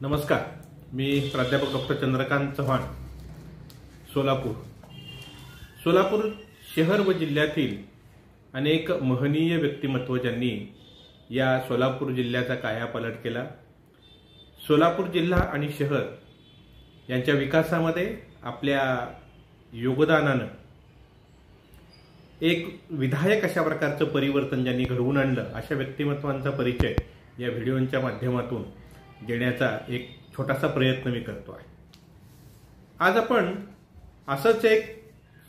नमस्कार, मी प्राध्यापक डॉक्टर चंद्रकांत चव्हाण, सोलापूर शहर व जिल्ह्यातील अनेक महनीय व्यक्तिमत्व ज्यांनी या सोलापूर जिल्ह्याचा कायापालट केला. सोलापूर जिल्हा आणि शहर यांच्या विकासामध्ये आपल्या योगदानानं एक विधायक अशा प्रकारचं परिवर्तन ज्यांनी घडवून आणलं, अशा व्यक्तिमत्वांचा परिचय या व्हिडिओच्या माध्यमातून देण्याचा एक छोटासा प्रयत्न मी करतो आहे. आज आपण असंच एक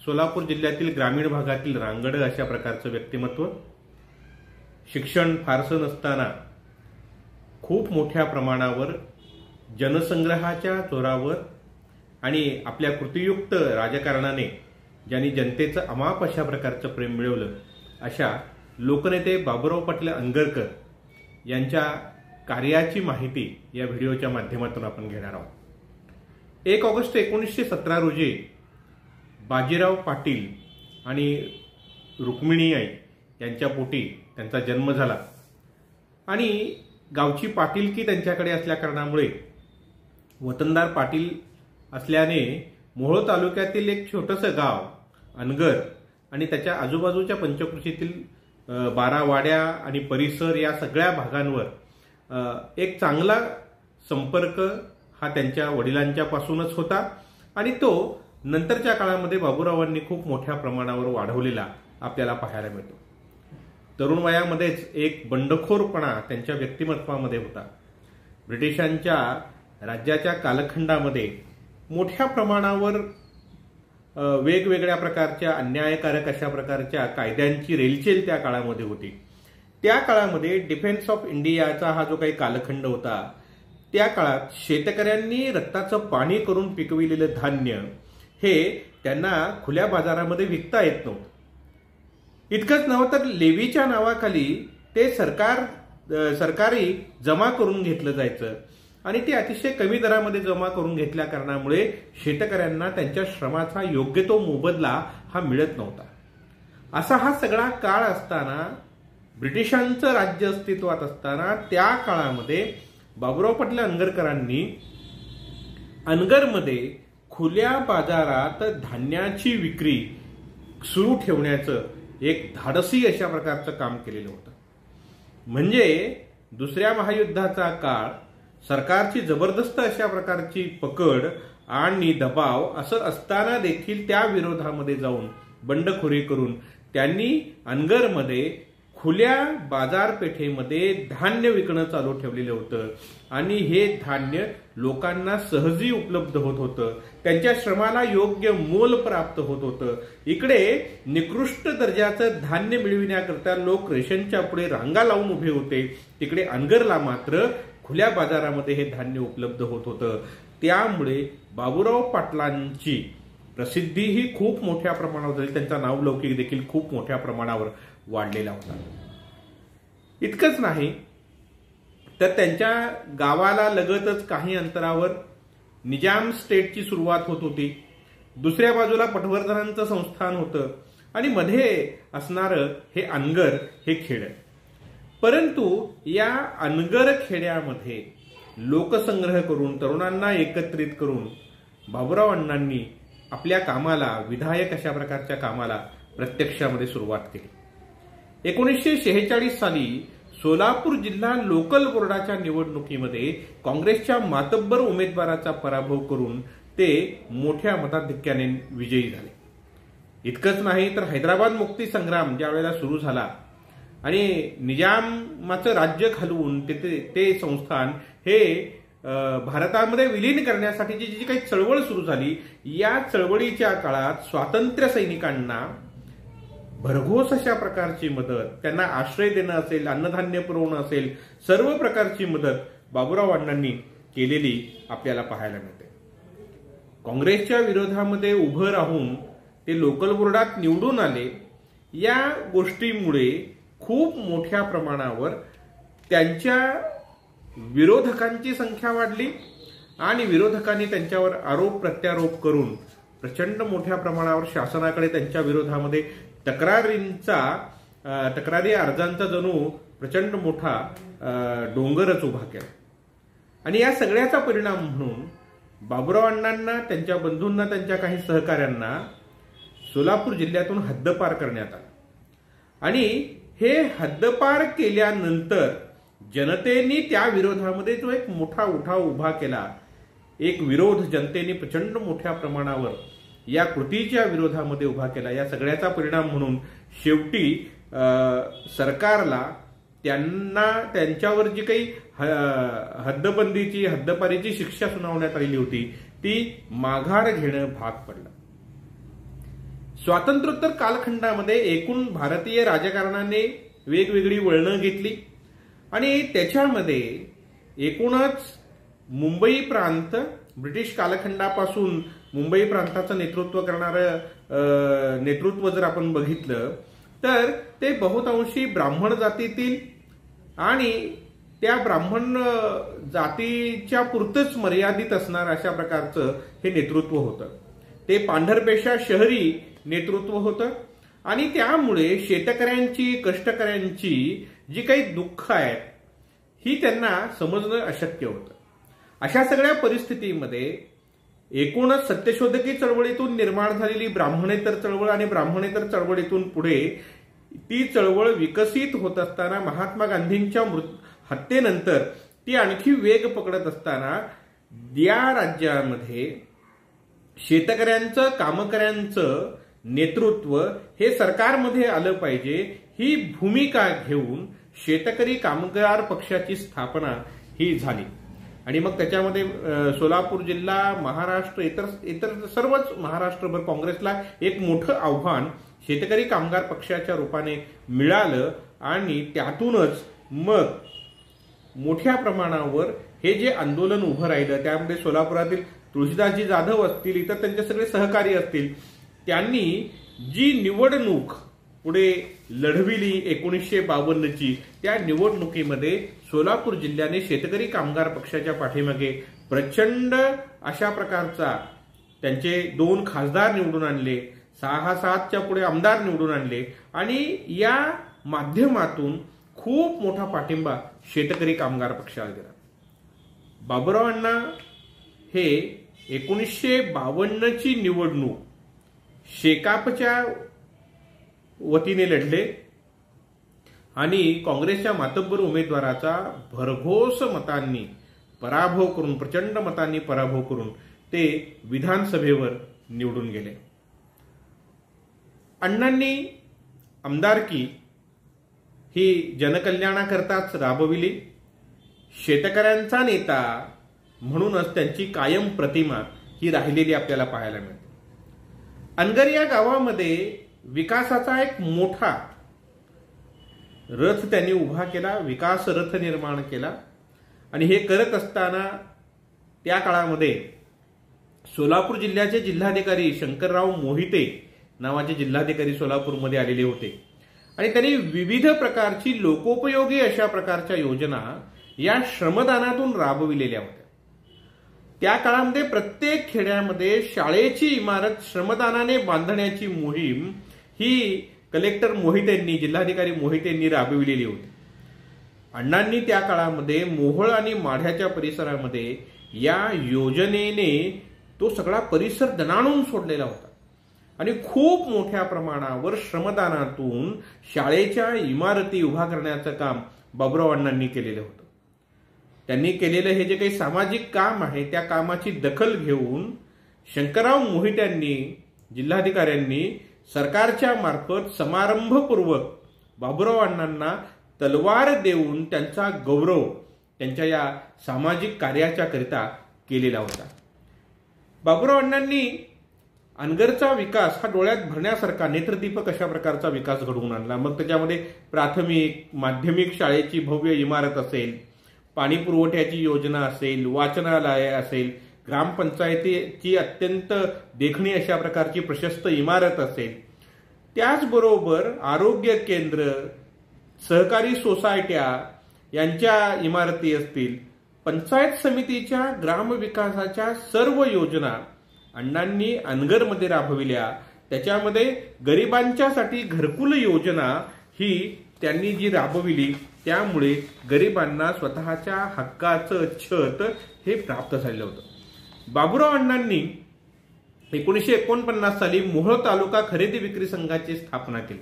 सोलापूर जिल्ह्यातील ग्रामीण भागातील रांगड अशा प्रकारचं व्यक्तिमत्व, शिक्षण फारसं नसताना खूप मोठ्या प्रमाणावर जनसंग्रहाच्या जोरावर आणि आपल्या कृतीयुक्त राजकारणाने ज्यांनी जनतेचं अमाप अशा प्रकारचं प्रेम मिळवलं, अशा लोकनेते बाबुराव पाटील अंगरकर यांच्या कार्याची माहिती या व्हिडिओच्या माध्यमातून आपण घेणार आहोत. 1 ऑगस्ट 1917 रोजी बाजीराव पाटील आणि रुक्मिणी आई यांच्या पोटी त्यांचा जन्म झाला आणि गावची पाटीलकी त्यांच्याकडे असल्या कारणामुळे वतनदार पाटील असल्याने मोहोळ तालुक्यातील एक छोटंसं गाव अनगर आणि त्याच्या आजूबाजूच्या पंचकृषीतील 12 वाड्या आणि परिसर या सगळ्या भागांवर एक चांगला संपर्क हा त्यांच्या वडिलांच्या पासूनच होता आणि तो नंतरच्या काळामध्ये बाबुरावांनी खूप मोठ्या प्रमाणावर वाढवलेला आपल्याला पाहायला मिळतो. तरुण वयामध्येच एक बंडखोरपणा त्यांच्या व्यक्तिमत्वामध्ये होता. ब्रिटिशांच्या राज्याच्या कालखंडामध्ये मोठ्या प्रमाणावर वेगवेगळ्या प्रकारच्या अन्यायकारक अशा प्रकारच्या कायद्यांची रेलचेल त्या काळामध्ये होती. त्या काळामध्ये डिफेन्स ऑफ इंडियाचा हा जो काही कालखंड होता, त्या काळात शेतकऱ्यांनी रक्ताचं पाणी करून पिकविलेलं धान्य हे त्यांना खुल्या बाजारामध्ये विकता येत नव्हतं. इतकंच नव्हतं तर लेवीच्या नावाखाली ते सरकारी जमा करून घेतलं जायचं आणि ते अतिशय कमी दरामध्ये जमा करून घेतल्या कारणामुळे शेतकऱ्यांना त्यांच्या श्रमाचा योग्य तो मोबदला हा मिळत नव्हता. असा हा सगळा काळ असताना, ब्रिटिशांचं राज्य अस्तित्वात असताना, त्या काळामध्ये बाबुराव पाटील अंगरकरांनी अनगरमध्ये खुल्या बाजारात धान्याची विक्री सुरू ठेवण्याचं एक धाडसी अशा प्रकारचं काम केलेलं होतं. म्हणजे दुसऱ्या महायुद्धाचा काळ, सरकारची जबरदस्त अशा प्रकारची पकड आणि दबाव असं असताना देखील त्या विरोधामध्ये जाऊन बंडखोरी करून त्यांनी अनगरमध्ये खुल्या बाजारपेठेमध्ये धान्य विकणं चालू ठेवलेलं होतं आणि हे धान्य लोकांना सहजी उपलब्ध होत होतं. त्यांच्या श्रमाला योग्य मोल प्राप्त होत होतं. इकडे निकृष्ट दर्जाचं धान्य मिळविण्याकरता लोक रेशनच्या पुढे रांगा लावून उभे होते, तिकडे अनगरला मात्र खुल्या बाजारामध्ये हे धान्य उपलब्ध होत होतं. त्यामुळे बाबुराव पाटलांची प्रसिद्धी ही खूप मोठ्या प्रमाणावर झाली. त्यांचा नावलौकिक देखील खूप मोठ्या प्रमाणावर वाढलेला होता. इतकंच नाही तर त्यांच्या गावाला लगतच काही अंतरावर निजाम स्टेटची सुरुवात होत होती. दुसऱ्या बाजूला पटवर्धनांचं संस्थान होतं आणि मध्ये असणारं हे अनगर हे खेड. परंतु या अनगर खेड्यामध्ये लोकसंग्रह करून, तरुणांना एकत्रित करून बाबुराव अण्णांनी आपल्या कामाला, विधायक अशा प्रकारच्या कामाला प्रत्यक्षामध्ये सुरुवात केली. 1946 साली सोलापूर जिल्हा लोकल बोर्डाच्या निवडणुकीमध्ये काँग्रेसच्या मातब्बर उमेदवाराचा पराभव करून ते मोठ्या मताधिक्याने विजयी झाले. इतकंच नाही तर हैदराबाद मुक्ती संग्राम ज्या वेळेला सुरू झाला आणि निजामाचं राज्य घालवून ते संस्थान हे भारतामध्ये विलीन करण्यासाठीची जी काही चळवळ सुरू झाली, या चळवळीच्या काळात स्वातंत्र्य सैनिकांना भरघोस अशा प्रकारची मदत, त्यांना आश्रय देणं असेल, अन्नधान्य पुरवणं असेल, सर्व प्रकारची मदत बाबुराव अण्णांनी केलेली आपल्याला पाहायला मिळते. काँग्रेसच्या विरोधामध्ये उभं राहून ते लोकल बोर्डात निवडून आले. या गोष्टीमुळे खूप मोठ्या प्रमाणावर त्यांच्या विरोधकांची संख्या वाढली आणि विरोधकांनी त्यांच्यावर आरोप प्रत्यारोप करून प्रचंड मोठ्या प्रमाणावर शासनाकडे त्यांच्या विरोधामध्ये तक्रारी अर्जांचा जणू प्रचंड मोठा डोंगरच उभा केला. आणि या सगळ्याचा परिणाम म्हणून बाबुराव अण्णांना, त्यांच्या बंधूंना, त्यांच्या काही सहकाऱ्यांना सोलापूर जिल्ह्यातून हद्दपार करण्यात आलं आणि हे हद्दपार केल्यानंतर जनतेने त्या विरोधामध्ये जो एक मोठा उठाव उभा केला, एक विरोध जनतेने प्रचंड मोठ्या प्रमाणावर या कृतीच्या विरोधामध्ये उभा केला. या सगळ्याचा परिणाम म्हणून शेवटी सरकारला त्यांच्यावर जी काही हद्दपारीची शिक्षा सुनावण्यात आलेली होती ती माघार घेणं भाग पडलं. स्वातंत्र्योत्तर कालखंडामध्ये एकूण भारतीय राजकारणाने वेगवेगळी वळणं घेतली आणि त्याच्यामध्ये एकूणच मुंबई प्रांत, ब्रिटिश कालखंडापासून मुंबई प्रांताचं नेतृत्व करणारं नेतृत्व जर आपण बघितलं तर ते बहुतांशी ब्राह्मण जातीतील आणि त्या ब्राह्मण जातीच्या पुरतच मर्यादित असणार अशा प्रकारचं हे नेतृत्व होतं. ते पांढरपेशा शहरी नेतृत्व होतं आणि त्यामुळे शेतकऱ्यांची, कष्टकऱ्यांची जी काही दुःख आहेत ही त्यांना समजणं अशक्य होतं. अशा सगळ्या परिस्थितीमध्ये एकूणच सत्यशोधकी चळवळीतून निर्माण झालेली ब्राह्मणेतर चळवळ आणि ब्राह्मणेतर चळवळीतून पुढे ती चळवळ विकसित होत असताना महात्मा गांधींच्या हत्येनंतर ती आणखी वेग पकडत असताना या राज्यामध्ये शेतकऱ्यांचं, कामकऱ्यांचं नेतृत्व हे सरकारमध्ये आलं पाहिजे ही भूमिका घेऊन शेतकरी कामगार पक्षाची स्थापना ही झाली. आणि मग त्याच्यामध्ये सोलापूर जिल्हा, महाराष्ट्र, इतर सर्वच महाराष्ट्रभर काँग्रेसला एक मोठं आव्हान शेतकरी कामगार पक्षाच्या रूपाने मिळालं आणि त्यातूनच मग मोठ्या प्रमाणावर हे जे आंदोलन उभं राहिलं त्यामध्ये सोलापुरातील तुळशीदासजी जाधव असतील, इतर त्यांचे सगळे सहकारी असतील, त्यांनी जी निवडणूक पुढे लढविली 1952ची, त्या निवडणुकीमध्ये सोलापूर जिल्ह्याने शेतकरी कामगार पक्षाच्या पाठीमागे प्रचंड अशा प्रकारचा त्यांचे 2 खासदार निवडून आणले, 6-7च्या पुढे आमदार निवडून आणले आणि या माध्यमातून खूप मोठा पाठिंबा शेतकरी कामगार पक्षाला दिला. बाबुराव अण्णा हे 1952ची निवडणूक शेकापच्या वतीने लढले आणि काँग्रेसच्या मातब्बर उमेदवाराचा भरघोस मतांनी पराभव करून, प्रचंड मतांनी पराभव करून ते विधानसभेवर निवडून गेले. अण्णांनी आमदारकी ही जनकल्याणाकरताच राबविली. शेतकऱ्यांचा नेता म्हणूनच त्यांची कायम प्रतिमा ही राहिलेली आपल्याला पाहायला मिळते. अनगर या गावामध्ये विकासाचा एक मोठा रथ त्यांनी उभा केला, विकास रथ निर्माण केला आणि हे करत असताना त्या काळामध्ये सोलापूर जिल्ह्याचे जिल्हाधिकारी शंकरराव मोहिते नावाचे जिल्हाधिकारी सोलापूरमध्ये आलेले होते आणि त्यांनी विविध प्रकारची लोकोपयोगी अशा प्रकारच्या योजना या श्रमदानातून राबविलेल्या होत्या. त्या काळामध्ये प्रत्येक खेड्यामध्ये शाळेची इमारत श्रमदानाने बांधण्याची मोहीम ही कलेक्टर मोहितेंनी, जिल्हाधिकारी मोहितेंनी राबविलेली होती. अण्णांनी त्या काळामध्ये मोहोळ आणि माढ्याच्या परिसरामध्ये या योजनेने तो सगळा परिसर दणाणून सोडलेला होता आणि खूप मोठ्या प्रमाणावर श्रमदानातून शाळेच्या इमारती उभा करण्याचं काम बाबुराव अण्णांनी केलेलं होतं. त्यांनी केलेलं हे जे काही सामाजिक काम आहे त्या कामाची दखल घेऊन शंकरराव मोहित्यांनी, जिल्हाधिकाऱ्यांनी सरकारच्या मार्फत समारंभपूर्वक बाबुराव अण्णांना तलवार देऊन त्यांचा गौरव त्यांच्या या सामाजिक कार्याच्या करिता केलेला होता. बाबुराव अण्णांनी अनगरचा विकास हा डोळ्यात भरण्यासारखा नेत्रदीपक अशा प्रकारचा विकास घडवून आणला. मग त्याच्यामध्ये प्राथमिक, माध्यमिक शाळेची भव्य इमारत असेल, पाणी पुरवठ्याची योजना असेल, वाचनालय असेल, ग्रामपंचायतीची अत्यंत देखणी अशा प्रकारची प्रशस्त इमारत असेल, त्याचबरोबर आरोग्य केंद्र, सहकारी सोसायट्या यांच्या इमारती असतील, पंचायत समितीच्या ग्रामविकासाच्या सर्व योजना अण्णांनी अनगरमध्ये राबविल्या. त्याच्यामध्ये गरिबांच्यासाठी घरकुल योजना ही त्यांनी जी राबविली त्यामुळे गरिबांना स्वतःच्या हक्काचं छत हे प्राप्त झालेलं होतं। बाबुराव अण्णांनी 1949 साली मोहोळ तालुका खरेदी विक्री संघाची स्थापना केली।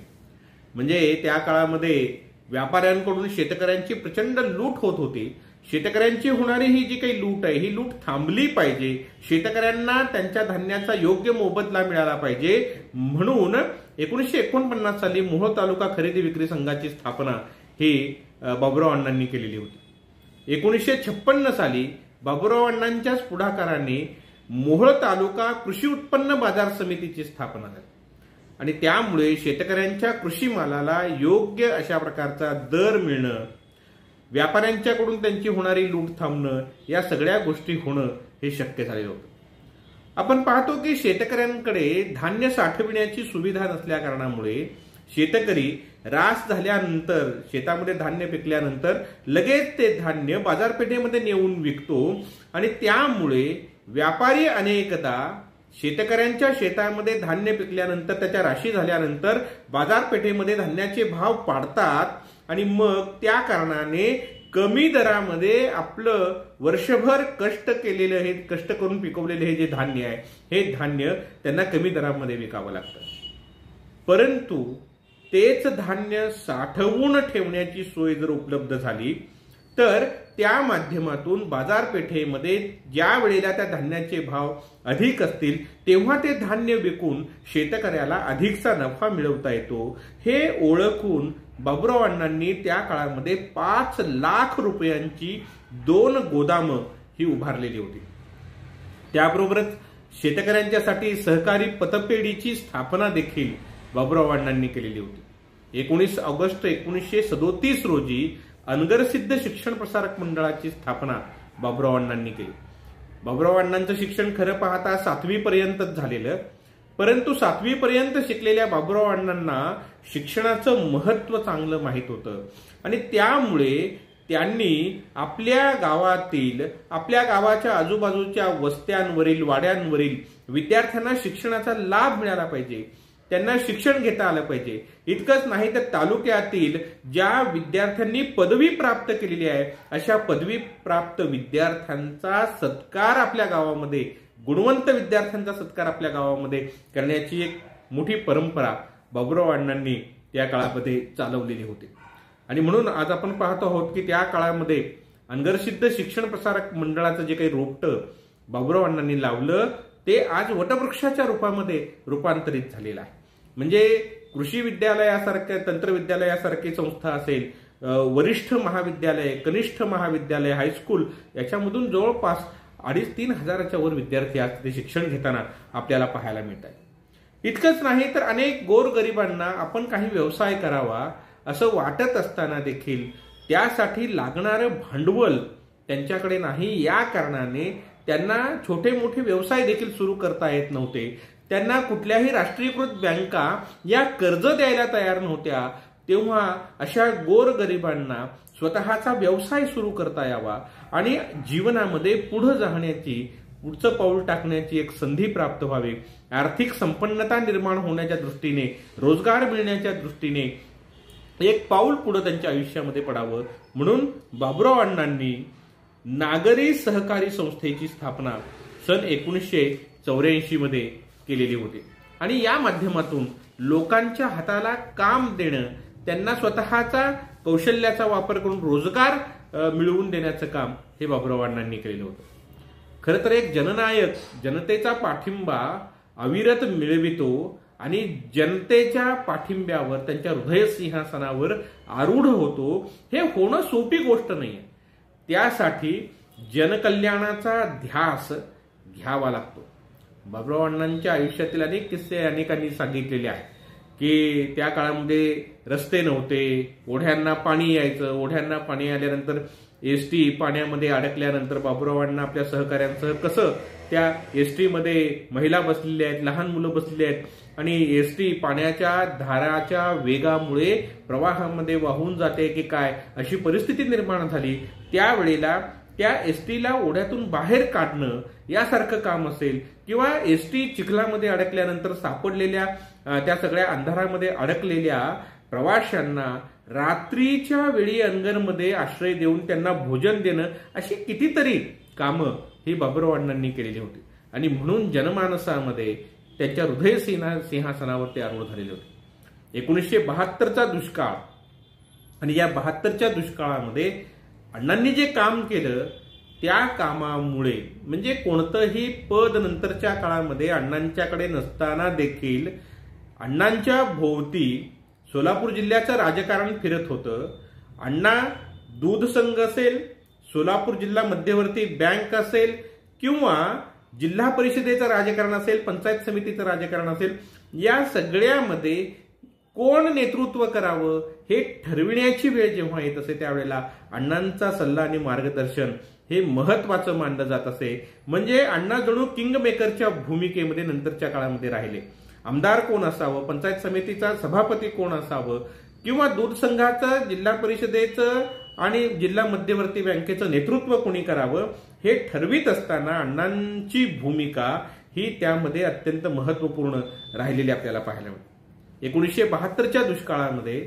म्हणजे त्या काळामध्ये व्यापाऱ्यांकडून शेतकऱ्यांची प्रचंड लूट होत होती। शेतकऱ्यांची होणारी ही जी काही लूट आहे ही लूट थांबली पाहिजे, शेतकऱ्यांना त्यांच्या धान्याचा योग्य मोबदला मिळाला पाहिजे, म्हणून 1949 साली मोहोळ तालुका खरेदी विक्री संघाची स्थापना ही बाबुराव अण्णांनी केलेली होती। 1956 साली बाबुराव अण्णांच्याच पुढाकाराने मोहोळ तालुका कृषी उत्पन्न बाजार समितीची स्थापना झाली आणि त्यामुळे शेतकऱ्यांच्या कृषी मालाला योग्य अशा प्रकारचा दर मिळणं, व्यापाऱ्यांच्याकडून त्यांची होणारी लूट थांबणं, या सगळ्या गोष्टी होणं हे शक्य झालेलं होतं। आपण पाहतो की शेतकऱ्यांकडे धान्य साठविण्याची सुविधा नसल्या कारणामुळे शेतकरी रास झाल्यानंतर, शेतामध्ये धान्य पिकल्यानंतर लगेच ते धान्य बाजारपेठेमध्ये नेऊन विकतो आणि त्यामुळे व्यापारी अनेकदा शेतकऱ्यांच्या शेतामध्ये धान्य पिकल्यानंतर, त्याच्या राशी झाल्यानंतर बाजारपेठेमध्ये धान्याचे भाव पाडतात आणि मग त्या कारणाने कमी दरामध्ये आपलं वर्षभर कष्ट केलेलं हे, कष्ट करून पिकवलेले हे जे धान्य आहे हे धान्य त्यांना कमी दरामध्ये विकावं लागतं। परंतु तेच धान्य साठवून ठेवण्याची सोय जर उपलब्ध झाली तर त्या माध्यमातून बाजारपेठेमध्ये ज्या वेळेला त्या धान्याचे भाव अधिक असतील तेव्हा ते धान्य विकून शेतकऱ्याला अधिकचा नफा मिळवता येतो, हे ओळखून बाबुराव अण्णांनी त्या काळामध्ये 5 लाख रुपयांची 2 गोदामं ही उभारलेली होती। त्याबरोबरच शेतकऱ्यांच्यासाठी सहकारी पतपेढीची स्थापना देखील बाबुराव अण्णांनी केलेली होती। 19 ऑगस्ट 1937 रोजी अनगरसिद्ध शिक्षण प्रसारक मंडळाची स्थापना बाबुराव अण्णांनी केली। बाबुराव अण्णांचं शिक्षण खरं पाहता 7वी पर्यंतच झालेलं, परंतु 7वी पर्यंत शिकलेल्या बाबुराव अण्णांना शिक्षणाचं महत्त्व चांगलं माहीत होतं आणि त्यामुळे त्यांनी आपल्या गावातील, आपल्या गावाच्या आजूबाजूच्या वस्त्यांवरील, वाड्यांवरील विद्यार्थ्यांना शिक्षणाचा लाभ मिळाला पाहिजे, त्यांना शिक्षण घेता आलं पाहिजे। इतकंच नाही तर तालुक्यातील ज्या विद्यार्थ्यांनी पदवी प्राप्त केलेली आहे अशा पदवी प्राप्त विद्यार्थ्यांचा सत्कार आपल्या गावामध्ये, गुणवंत विद्यार्थ्यांचा सत्कार आपल्या गावामध्ये करण्याची एक मोठी परंपरा बाबुराव अण्णांनी त्या काळामध्ये चालवलेली होती। आणि म्हणून आज आपण पाहतो आहोत की त्या काळामध्ये अनगरसिद्ध शिक्षण प्रसारक मंडळाचं जे काही रोपटं बाबुराव अण्णांनी लावलं ते आज वटवृक्षाच्या रूपामध्ये रूपांतरित झालेलं आहे। म्हणजे कृषी विद्यालयासारख्या, तंत्र विद्यालयासारखी संस्था असेल, वरिष्ठ महाविद्यालय, कनिष्ठ महाविद्यालय, हायस्कूल, याच्यामधून जवळपास 2,500-3 हजाराच्या वर विद्यार्थी आज ते शिक्षण घेताना आपल्याला पाहायला मिळत आहे। इतकंच नाही तर अनेक गोरगरिबांना आपण काही व्यवसाय करावा असं वाटत असताना देखील त्यासाठी लागणारं भांडवल त्यांच्याकडे नाही, या कारणाने त्यांना छोटे मोठे व्यवसाय देखील सुरू करता येत नव्हते। त्यांना कुठल्याही राष्ट्रीयकृत बँका या कर्ज द्यायला तयार नव्हत्या। तेव्हा अशा गोरगरिबांना स्वतःचा व्यवसाय सुरू करता यावा आणि जीवनामध्ये पुढे जाण्याची, पुढचं पाऊल टाकण्याची एक संधी प्राप्त व्हावी, आर्थिक संपन्नता निर्माण होण्याच्या दृष्टीने, रोजगार मिळण्याच्या दृष्टीने एक पाऊल पुढे त्यांच्या आयुष्यामध्ये पडावं, म्हणून बाबुराव अण्णांनी नागरी सहकारी संस्थेची स्थापना सन 1984 मध्ये केलेली होती आणि या माध्यमातून लोकांच्या हाताला काम देणं, त्यांना स्वतःचा कौशल्याचा वापर करून रोजगार मिळवून देण्याचं काम हे बाबुराव अण्णांनी केलेलं होतं। खरं तर एक जननायक जनतेचा पाठिंबा अविरत मिळवितो आणि जनतेच्या पाठिंब्यावर, त्यांच्या हृदय सिंहासनावर आरूढ होतो, हे होणं सोपी गोष्ट नाहीये। त्यासाठी जनकल्याणाचा ध्यास घ्यावा लागतो। बाबुराव अण्णांच्या आयुष्यातील अनेक किस्से अनेकांनी सांगितलेले आहेत की त्या काळामध्ये रस्ते नव्हते, ओढ्यांना पाणी यायचं, ओढ्यांना पाणी आल्यानंतर एसटी पाण्यामध्ये अडकल्यानंतर बाबुराव अण्णा आपल्या सहकाऱ्यांसह कसं त्या एसटी मध्ये महिला बसलेल्या आहेत, लहान मुलं बसलेली आहेत आणि एसटी पाण्याच्या धाराच्या वेगामुळे प्रवाहामध्ये वाहून जाते की काय अशी परिस्थिती निर्माण झाली। त्यावेळेला त्या एसटीला ओढ्यातून बाहेर काढणं यासारखं काम असेल किंवा एसटी चिखलामध्ये अडकल्यानंतर सापडलेल्या त्या सगळ्या अंधारामध्ये अडकलेल्या प्रवाशांना रात्रीच्या वेळी अनगरमध्ये आश्रय देऊन त्यांना भोजन देणं अशी कितीतरी कामं ही बाबुराव अण्णांनी केलेली होती आणि म्हणून जनमानसामध्ये त्यांच्या हृदय सिंहासनावर ते आरूढ झालेले होते. 1972चा दुष्काळ आणि या 72च्या दुष्काळामध्ये अण्णांनी जे काम केलं त्या कामामुळे म्हणजे कोणतंही पद नंतरच्या काळामध्ये अण्णांच्याकडे नसताना देखील अण्णांच्या भोवती सोलापूर जिल्ह्याचं राजकारण फिरत होतं. अण्णा दूध संघ असेल, सोलापूर जिल्हा मध्यवर्ती बँक असेल किंवा जिल्हा परिषदेचं राजकारण असेल, पंचायत समितीचं राजकारण असेल, या सगळ्यामध्ये कोण नेतृत्व करावं हे ठरविण्याची वेळ जेव्हा येत असे त्यावेळेला अण्णांचा सल्ला आणि मार्गदर्शन हे महत्वाचं मानलं जात असे. म्हणजे अण्णा जणू किंग मेकरच्या भूमिकेमध्ये नंतरच्या काळामध्ये राहिले. आमदार कोण असावं, पंचायत समितीचा सभापती कोण असावं किंवा दूध संघाचं, जिल्हा परिषदेचं आणि जिल्हा मध्यवर्ती बँकेचं नेतृत्व कोणी करावं हे ठरवित असताना अण्णांची भूमिका ही त्यामध्ये अत्यंत महत्वपूर्ण राहिलेली आपल्याला पाहायला मिळते. 1972च्या दुष्काळामध्ये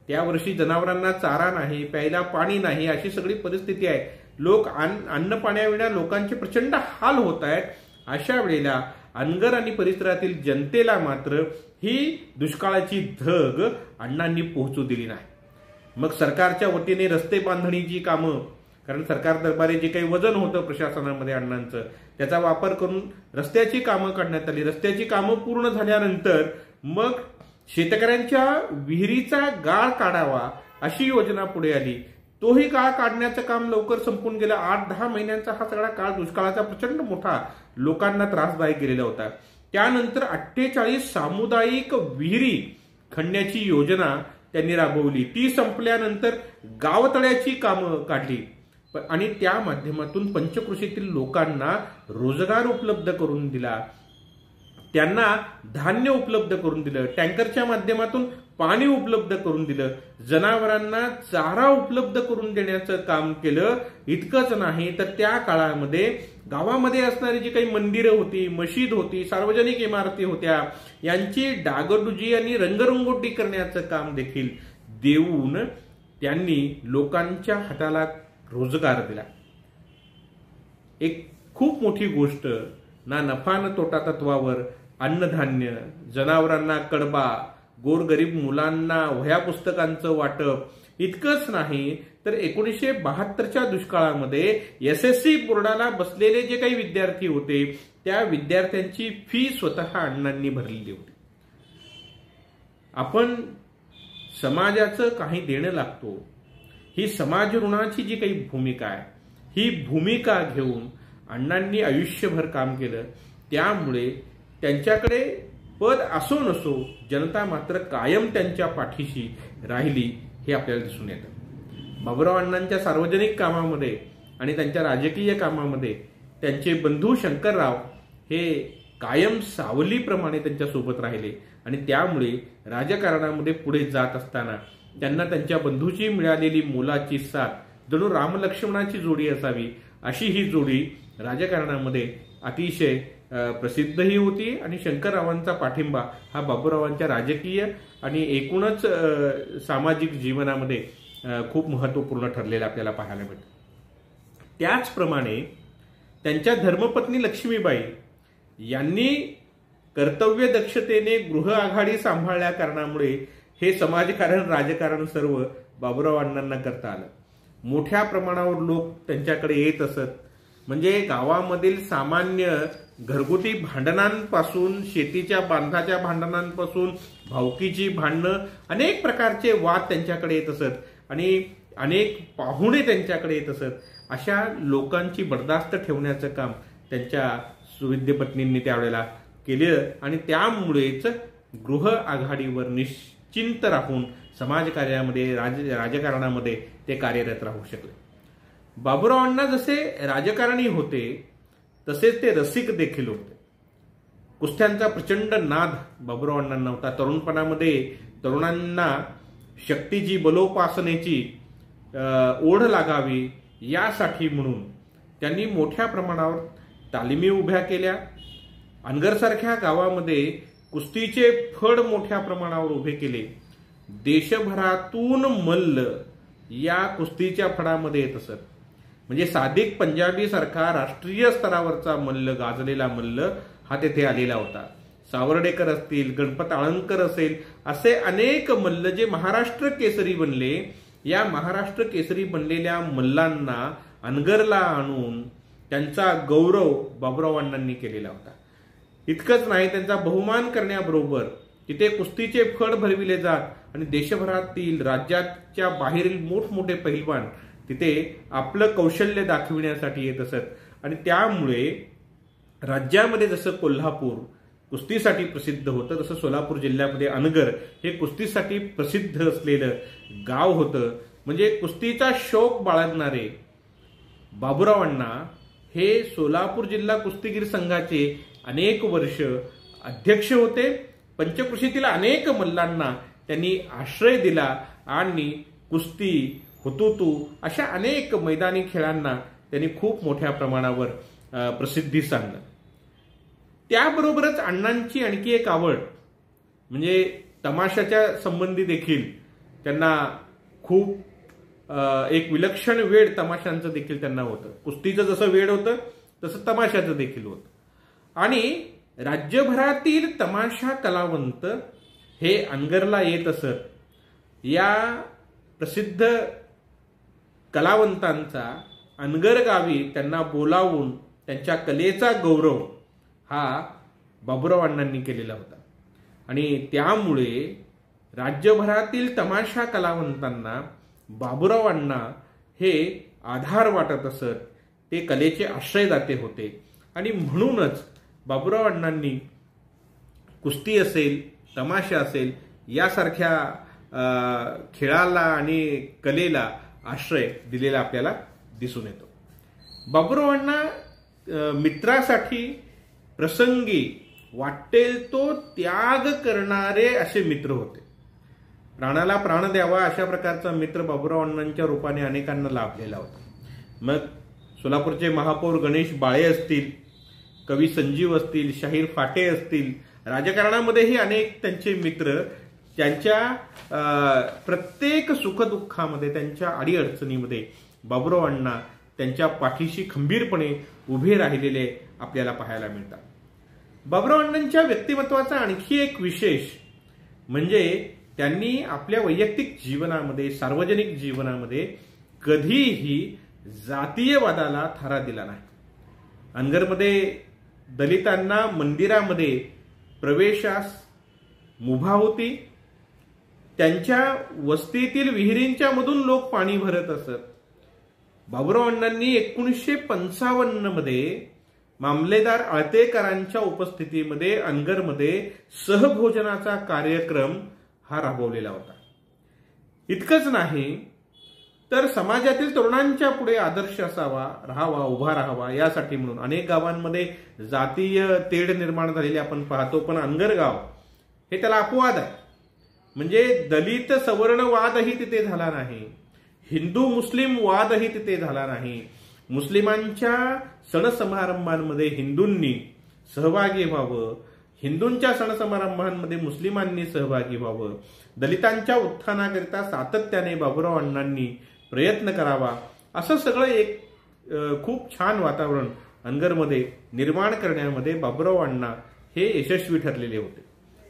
त्या वर्षी जनावरांना चारा नाही, प्यायला पाणी नाही, अशी सगळी परिस्थिती आहे. लोक अन्न पाण्याविना लोकांचे प्रचंड हाल होत आहेत. अशा वेळेला अनगर आणि परिसरातील जनतेला मात्र ही दुष्काळाची धग अण्णांनी पोहोचू दिली नाही. मग सरकारच्या वतीने रस्ते बांधणीची कामं, कारण सरकार दरबारी जे काही वजन होतं प्रशासनामध्ये अण्णांचं, त्याचा वापर करून रस्त्याची कामं काढण्यात आली. रस्त्याची कामं पूर्ण झाल्यानंतर मग शेतकऱ्यांच्या विहिरीचा गाळ काढावा अशी योजना पुढे आली. तोही गाळ काढण्याचं काम लवकर संपून गेलं. 8-10 महिन्यांचा हा सगळा काळ दुष्काळाचा प्रचंड मोठा लोकांना त्रासदायक गेलेला होता. त्यानंतर 48 सामुदायिक विहिरी खणण्याची योजना त्यांनी राबवली. ती संपल्यानंतर गावतळ्याची कामं काढली आणि त्या माध्यमातून पंचकृषीतील लोकांना रोजगार उपलब्ध करून दिला, त्यांना धान्य उपलब्ध करून दिलं, टँकरच्या माध्यमातून पाणी उपलब्ध करून दिलं, जनावरांना चारा उपलब्ध करून देण्याचं काम केलं. इतकंच नाही तर त्या काळामध्ये गावामध्ये असणारी जी काही मंदिरं होती, मशीद होती, सार्वजनिक इमारती होत्या, यांची डागडुजी आणि रंगरंगोटी करण्याचं काम देखील देऊन त्यांनी लोकांच्या हाताला रोजगार दिला. एक खूप मोठी गोष्ट, ना नफा न तोटा तत्वावर अन्नधान्य, जनावरांना कडबा, गोरगरीब मुलांना वह्या पुस्तकांचं वाटप. इतकंच नाही तर 1972च्या दुष्काळामध्ये SSC बोर्डाला बसलेले जे काही विद्यार्थी होते त्या विद्यार्थ्यांची फी स्वतः अण्णांनी भरलेली होती. आपण समाजाचं काही देणं लागतो, ही समाज ऋणाची जी काही भूमिका आहे, ही भूमिका घेऊन अण्णांनी आयुष्यभर काम केलं. त्यामुळे त्यांच्याकडे पद असो नसो जनता मात्र कायम त्यांच्या पाठीशी राहिली हे आपल्याला दिसून येतं. बाबुराव अण्णांच्या सार्वजनिक कामामध्ये आणि त्यांच्या राजकीय कामामध्ये त्यांचे बंधू शंकरराव हे कायम सावलीप्रमाणे त्यांच्या सोबत राहिले आणि त्यामुळे राजकारणामध्ये पुढे जात असताना त्यांना त्यांच्या बंधूची मिळालेली मोलाची साथ जणू रामलक्ष्मणाची जोडी असावी अशी ही जोडी राजकारणामध्ये अतिशय प्रसिद्धही होती आणि शंकररावांचा पाठिंबा हा बाबुरावांच्या राजकीय आणि एकूणच सामाजिक जीवनामध्ये खूप महत्वपूर्ण ठरलेला आपल्याला पाहायला मिळतं. त्याचप्रमाणे त्यांच्या धर्मपत्नी लक्ष्मीबाई यांनी कर्तव्य दक्षतेने गृह आघाडी सांभाळल्या कारणामुळे हे समाजकारण राजकारण सर्व बाबुराव अण्णांना करता आलं. मोठ्या प्रमाणावर लोक त्यांच्याकडे येत असत. म्हणजे गावामधील सामान्य घरगुती भांडणांपासून, शेतीच्या बांधाच्या भांडणांपासून, भावकीची भांडणं, अनेक प्रकारचे वाद त्यांच्याकडे येत असत आणि अनेक पाहुणे त्यांच्याकडे येत असत. अशा लोकांची बर्दास्त ठेवण्याचं काम त्यांच्या सुविद्य पत्नींनी त्यावेळेला केलं आणि त्यामुळेच गृह आघाडीवर निश्चिंत राहून समाजकार्यामध्ये, राजकारणामध्ये ते कार्यरत राहू शकले. बाबुराव अण्णा जसे राजकारणी होते तसेच ते रसिक देखील होते. कुस्त्यांचा प्रचंड नाद बाबुराव अण्णांना होता. तरुणपणामध्ये तरुणांना शक्तीची, बलोपासनेची ओढ लागावी यासाठी म्हणून त्यांनी मोठ्या प्रमाणावर तालिमी उभ्या केल्या. अनगरसारख्या गावामध्ये कुस्तीचे फड मोठ्या प्रमाणावर उभे केले. देशभरातून मल्ल या कुस्तीच्या फडामध्ये येत असत. म्हणजे सादिक पंजाबी सारखा राष्ट्रीय स्तरावरचा मल्ल, गाजलेला मल्ल हा तेथे आलेला होता. सावर्डेकर असतील, गणपत आळंकर असेल, असे अनेक मल्ल जे महाराष्ट्र केसरी बनले. या महाराष्ट्र केसरी बनलेल्या मल्लांना अनगरला आणून त्यांचा गौरव बाबुराव अण्णांनी केलेला होता. इतकंच नाही, त्यांचा बहुमान करण्याबरोबर तिथे कुस्तीचे फड भरविले जात आणि देशभरातील, राज्याच्या बाहेरील मोठमोठे पहिलवान तिथे आपलं कौशल्य दाखविण्यासाठी येत असत. आणि त्यामुळे राज्यामध्ये जसं कोल्हापूर कुस्तीसाठी प्रसिद्ध होतं, तसं सोलापूर जिल्ह्यामध्ये अनगर हे कुस्तीसाठी प्रसिद्ध असलेलं गाव होतं. म्हणजे कुस्तीचा शौक बाळगणारे बाबुराव अण्णा हे सोलापूर जिल्हा कुस्तीगीर संघाचे अनेक वर्ष अध्यक्ष होते. पंचक्रोशीतील अनेक मल्लांना त्यांनी आश्रय दिला आणि कुस्ती, हुतुतू अशा अनेक मैदानी खेळांना त्यांनी खूप मोठ्या प्रमाणावर प्रसिद्धी सांगलं. त्याबरोबरच अण्णांची आणखी एक आवड म्हणजे तमाशाच्या संबंधी देखील त्यांना खूप एक विलक्षण वेळ तमाशांचं देखील त्यांना होतं. कुस्तीचं जसं वेळ होतं तसं तमाशाचं देखील होतं. आणि राज्यभरातील तमाशा कलावंत हे अनगरला येत असत. या प्रसिद्ध कलावंतांचा अनगर गावी त्यांना बोलावून त्यांच्या कलेचा गौरव हा बाबुराव अण्णांनी केलेला होता. आणि त्यामुळे राज्यभरातील तमाशा कलावंतांना बाबुराव अण्णा हे आधार वाटत असत. ते कलेचे आश्रयदाते होते. आणि म्हणूनच बाबुराव अण्णांनी कुस्ती असेल, तमाशा असेल यासारख्या खेळाला आणि कलेला आश्रय दिलेला आपल्याला दिसून येतो. बाबुराव अण्णा मित्रासाठी प्रसंगी वाटेल तो त्याग करणारे असे मित्र होते. प्राणाला प्राण द्यावा अशा प्रकारचा मित्र बाबुराव अण्णांच्या रूपाने अनेकांना लाभलेला होता. मग सोलापूरचे महापौर गणेश बाळे असतील, कवी संजीव असतील, शाहीर फाटे असतील, राजकारणामध्येही अनेक त्यांचे मित्र त्यांच्या प्रत्येक सुखदुःखामध्ये, त्यांच्या अडीअडचणीमध्ये बाबुराव अण्णा त्यांच्या पाठीशी खंबीरपणे उभे राहिलेले आपल्याला पाहायला मिळतात. बाबुराव अण्णांच्या व्यक्तिमत्वाचा आणखी एक विशेष म्हणजे त्यांनी आपल्या वैयक्तिक जीवनामध्ये, सार्वजनिक जीवनामध्ये कधीही जातीयवादाला थारा दिला नाही. अनगरमध्ये दलितांना मंदिरामध्ये प्रवेशास मुभा होती. त्यांच्या वस्तीतील विहिरींच्या मधून लोक पाणी भरत असत. बाबुराव अण्णांनी 1955 मध्ये मामलेदार आळतेकरांच्या उपस्थितीमध्ये अनगरमध्ये सहभोजनाचा कार्यक्रम हा राबवलेला होता. इतकंच नाही तर समाजातील तरुणांच्या पुढे आदर्श असावा, राहावा, उभा राहावा यासाठी म्हणून अनेक गावांमध्ये जातीय तेढ निर्माण झालेली आपण पाहतो. पण अनगर गाव हे त्याला अपवाद आहे. म्हणजे दलित सवर्ण वादही तिथे झाला नाही, हिंदू मुस्लिम वादही तिथे झाला नाही. मुस्लिमांच्या सण समारंभांमध्ये हिंदूंनी सहभागी व्हावं, हिंदूंच्या सण समारंभांमध्ये मुस्लिमांनी सहभागी व्हावं. दलितांच्या उत्थानाकरिता सातत्याने बाबुराव अण्णांनी प्रयत्न करावा. असं सगळं एक खूप छान वातावरण अनगरमध्ये निर्माण करण्यामध्ये बाबुराव अण्णा हे यशस्वी ठरलेले होते.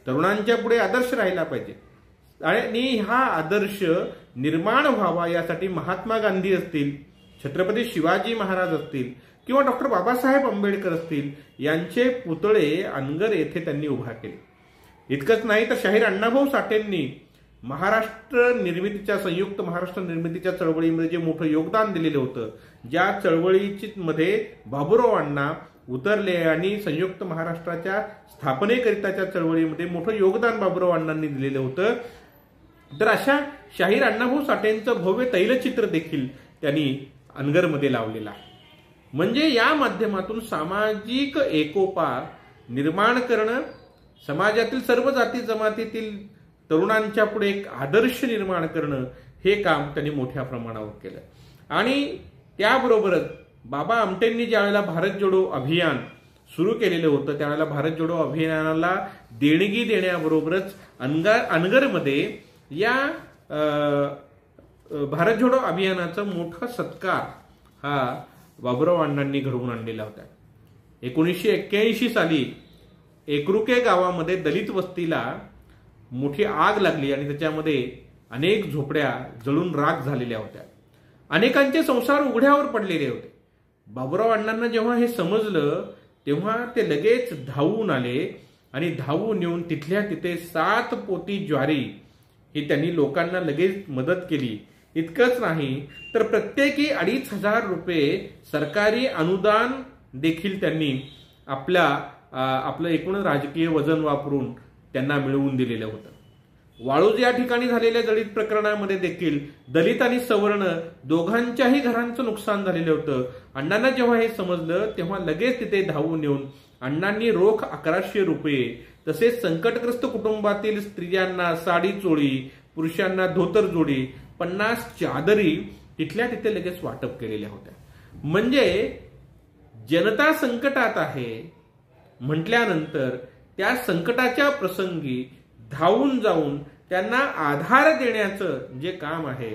तरुणांच्या पुढे आदर्श राहिला पाहिजे आणि हा आदर्श निर्माण व्हावा यासाठी महात्मा गांधी असतील, छत्रपती शिवाजी महाराज असतील किंवा डॉक्टर बाबासाहेब आंबेडकर असतील यांचे पुतळे अनगर येथे त्यांनी उभा केले. इतकंच नाही तर शाहीर अण्णाभाऊ साठेंनी महाराष्ट्र निर्मितीच्या, संयुक्त महाराष्ट्र निर्मितीच्या चळवळीमध्ये जे मोठं योगदान दिलेलं होतं, ज्या चळवळीमध्ये बाबुराव अण्णा उतरले आणि संयुक्त महाराष्ट्राच्या स्थापनेकरिताच्या चळवळीमध्ये मोठं योगदान बाबुराव अण्णांनी दिलेलं होतं. तर अशा शाहीर अण्णाभाऊ साठेंचं भव्य तैलचित्र देखील त्यांनी अनगरमध्ये लावलेलं आहे. म्हणजे या माध्यमातून सामाजिक एकोपा निर्माण करणं, समाजातील सर्व जाती जमातीतील तरुणांच्या पुढे एक आदर्श निर्माण करणं हे काम त्यांनी मोठ्या प्रमाणावर केलं. आणि त्याबरोबरच बाबा आमटेंनी ज्यावेळेला भारत जोडो अभियान सुरू केलेलं होतं त्यावेळेला भारत जोडो अभियानाला देणगी देण्याबरोबरच अनगरमध्ये या भारत जोडो अभियानाचा मोठा सत्कार हा बाबुराव अण्णांनी घडवून आणलेला होता। 1981 साली एकरुके गावामध्ये दलित वस्तीला मोठी आग लागली आणि त्याच्यामध्ये अनेक झोपड्या जळून राख झालेल्या होत्या। अनेकांचे संसार उघड्यावर पडलेले होते। बाबुराव अण्णांना जेव्हा हे समजलं तेव्हा ते लगेच धावून आले आणि धावून येऊन तिथल्या तिथे 7 पोती ज्वारी ही त्यांनी लोकांना लगेच मदत केली। इतकंच नाही तर प्रत्येकी 2,500 रुपये सरकारी अनुदान देखील त्यांनी आपलं एकूण राजकीय वजन वापरून त्यांना मिळवून दिलेलं होतं। वाळूज या ठिकाणी झालेल्या दलित प्रकरणामध्ये देखील दलित आणि सवर्ण दोघांच्याही घरांचं नुकसान झालेलं होतं। अण्णांना जेव्हा हे समजलं तेव्हा लगेच तिथे धावून येऊन अण्णांनी रोख 1100 रुपये तसेच संकटग्रस्त कुटुंबातील स्त्रियांना साडी चोळी, पुरुषांना धोतर जोडी, 50 चादरी तिथल्या तिथे लगेच वाटप केलेल्या होत्या। म्हणजे जनता संकटात आहे म्हटल्यानंतर त्या संकटाच्या प्रसंगी धावून जाऊन त्यांना आधार देण्याचं जे काम आहे,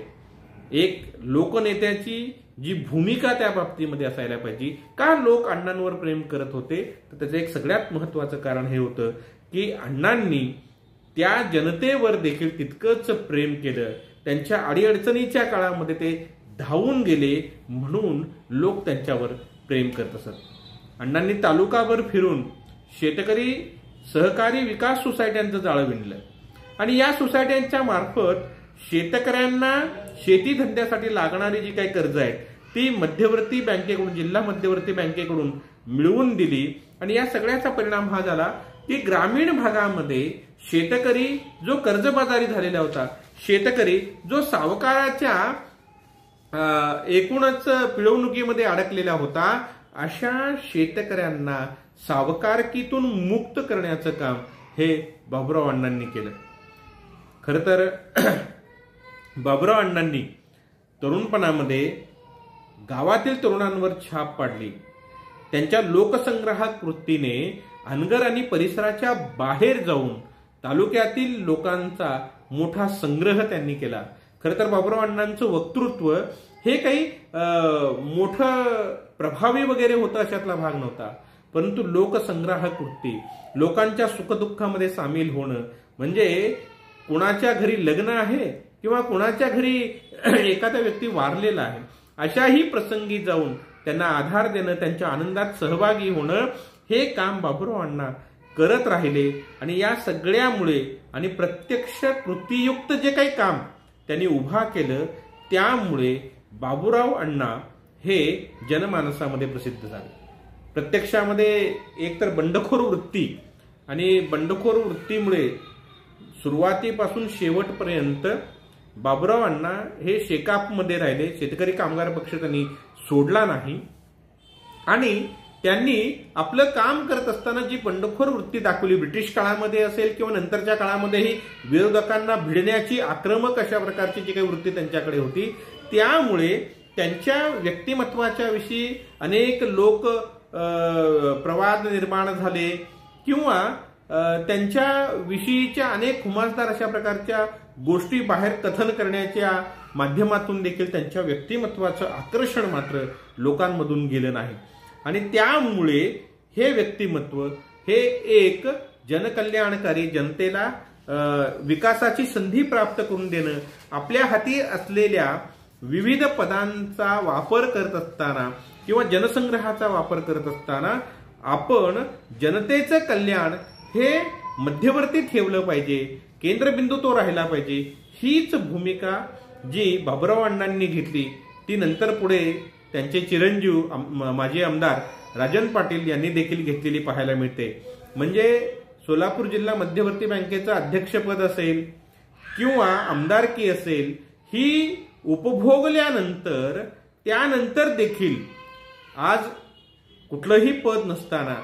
एक लोकनेत्याची जी भूमिका त्या बाबतीमध्ये असायला पाहिजे। का लोक अण्णांवर प्रेम करत होते तर त्याचं एक सगळ्यात महत्वाचं कारण हे होतं की अण्णांनी त्या जनतेवर देखील तितकंच प्रेम केलं। त्यांच्या अडीअडचणीच्या काळामध्ये ते धावून गेले म्हणून लोक त्यांच्यावर प्रेम करत असत। अण्णांनी तालुकाभर फिरून शेतकरी सहकारी विकास सोसायट्यांचं जाळं विणलं आणि या सोसायट्यांच्या मार्फत शेतकऱ्यांना शेती धंद्यासाठी लागणारी जी काही कर्ज आहेत ती मध्यवर्ती बँकेकडून, जिल्हा मध्यवर्ती बँकेकडून मिळवून दिली आणि या सगळ्याचा परिणाम हा झाला की ग्रामीण भागामध्ये शेतकरी जो कर्जबाजारी झालेला होता, शेतकरी जो सावकाराच्या एकूणच पिळवणुकीमध्ये अडकलेला होता, अशा शेतकऱ्यांना सावकारकीतून मुक्त करण्याचं काम हे बाबुराव अण्णांनी केलं। खरं तर बाबुराव अण्णांनी तरुणपणामध्ये गावातील तरुणांवर छाप पाडली। त्यांच्या लोकसंग्राहक वृत्तीने अनगर आणि परिसराच्या बाहेर जाऊन तालुक्यातील लोकांचा मोठा संग्रह त्यांनी केला। खरं तर बाबुराव अण्णांचं वक्तृत्व हे काही मोठं प्रभावी वगैरे होतं अशातला भाग नव्हता, परंतु लोकसंग्राहक वृत्ती, लोकांच्या सुखदुःखामध्ये सामील होणं, म्हणजे कुणाच्या घरी लग्न आहे किंवा कुणाच्या घरी एखादा व्यक्ती वारलेला आहे अशाही प्रसंगी जाऊन त्यांना आधार देणं, त्यांच्या आनंदात सहभागी होणं, हे काम बाबुराव अण्णा करत राहिले। आणि या सगळ्यामुळे आणि प्रत्यक्ष कृतीयुक्त जे काही काम त्यांनी उभा केलं त्यामुळे बाबुराव अण्णा हे जनमानसामध्ये प्रसिद्ध झाले। प्रत्यक्षामध्ये एकतर बंडखोर वृत्ती आणि बंडखोर वृत्तीमुळे सुरुवातीपासून शेवटपर्यंत बाबुराव अण्णा हे शेकापमध्ये राहिले। शेतकरी कामगार पक्ष त्यांनी सोडला नाही आणि त्यांनी आपलं काम करत असताना जी बंडखोर वृत्ती दाखवली, ब्रिटिश काळामध्ये असेल किंवा नंतरच्या काळामध्येही विरोधकांना भिडण्याची आक्रमक अशा प्रकारची जी काही वृत्ती त्यांच्याकडे होती, त्यामुळे त्यांच्या व्यक्तिमत्वाच्या विषयी अनेक लोक प्रवाद निर्माण झाले किंवा त्यांच्या विषयीच्या अनेक खुमासदार अशा प्रकारच्या गोष्टी बाहेर कथन करण्याच्या माध्यमातून देखील त्यांच्या व्यक्तिमत्वाचं आकर्षण मात्र लोकांमधून गेलं नाही आणि त्यामुळे हे व्यक्तिमत्व हे एक जनकल्याणकारी, जनतेला विकासाची संधी प्राप्त करून देणं, आपल्या हाती असलेल्या विविध पदांचा वापर करत असताना किंवा जनसंग्रहाचा वापर करत असताना आपण जनतेचं कल्याण हे मध्यवर्ती ठेवलं पाहिजे, केंद्रबिंदू तो राहिला पाहिजे। हीच भूमिका जी बाबुराव अण्णांनी घेतली ती नंतर पुढे त्यांचे चिरंजीव माजी आमदार राजन पाटील यांनी देखील घेतलेली पाहायला मिळते। म्हणजे सोलापूर जिल्हा मध्यवर्ती बँकेचं अध्यक्षपद असेल किंवा आमदारकी असेल, ही उपभोगल्यानंतर त्यानंतर देखील आज कुठलंही पद नसताना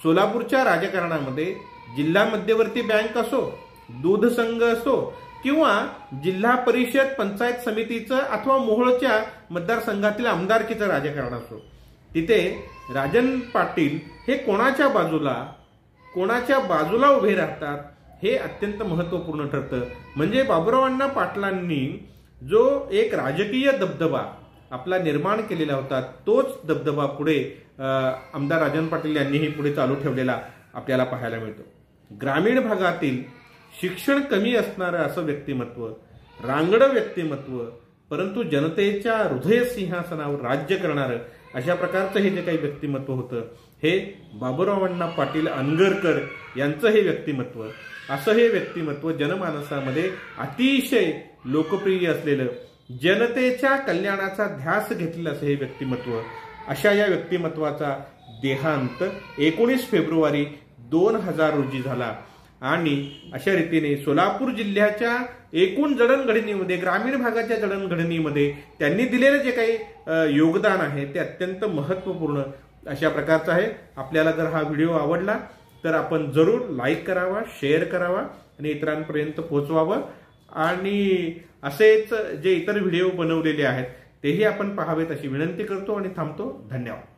सोलापूरच्या राजकारणामध्ये जिल्हा मध्यवर्ती बँक असो, दूध संघ असो किंवा जिल्हा परिषद पंचायत समितीचं अथवा मोहोळच्या मतदारसंघातील आमदारकीचं राजकारण असो, तिथे राजन पाटील हे कोणाच्या बाजूला उभे राहतात हे अत्यंत महत्त्वपूर्ण ठरतं. म्हणजे बाबुरावांना पाटलांनी जो एक राजकीय दबदबा आपला निर्माण केलेला होता, तोच दबदबा पुढे आमदार राजन पाटील यांनीही पुढे चालू ठेवलेला आपल्याला पाहायला मिळतो. ग्रामीण भागातील शिक्षण कमी असणारं असं व्यक्तिमत्व, रांगडं व्यक्तिमत्व, परंतु जनतेच्या हृदय सिंहासनावर राज्य करणारं अशा प्रकारचं हे जे काही व्यक्तिमत्व होतं, हे बाबुरावांना पाटील अनगरकर यांचं हे व्यक्तिमत्व, असं हे व्यक्तिमत्व जनमानसामध्ये अतिशय लोकप्रिय असलेलं, जनतेच्या कल्याणाचा ध्यास घेतलेलं असं हे व्यक्तिमत्व. अशा या व्यक्तिमत्वाचा देहांत 19 फेब्रुवारी 2000 रोजी झाला. आणि अशा रीतीने सोलापूर जिल्ह्याच्या एकूण जडणघडणीमध्ये, ग्रामीण भागाच्या जडणघडणीमध्ये त्यांनी दिलेलं जे काही योगदान आहे ते अत्यंत महत्त्वपूर्ण अशा प्रकारचं आहे. आपल्याला जर हा व्हिडिओ आवडला तर आपण जरूर लाईक करावा, शेअर करावा आणि इतरांपर्यंत पोहोचवावं. आणि असेच जे इतर व्हिडिओ बनवलेले आहेत तेही आपण पाहावेत अशी विनंती करतो आणि थांबतो. धन्यवाद.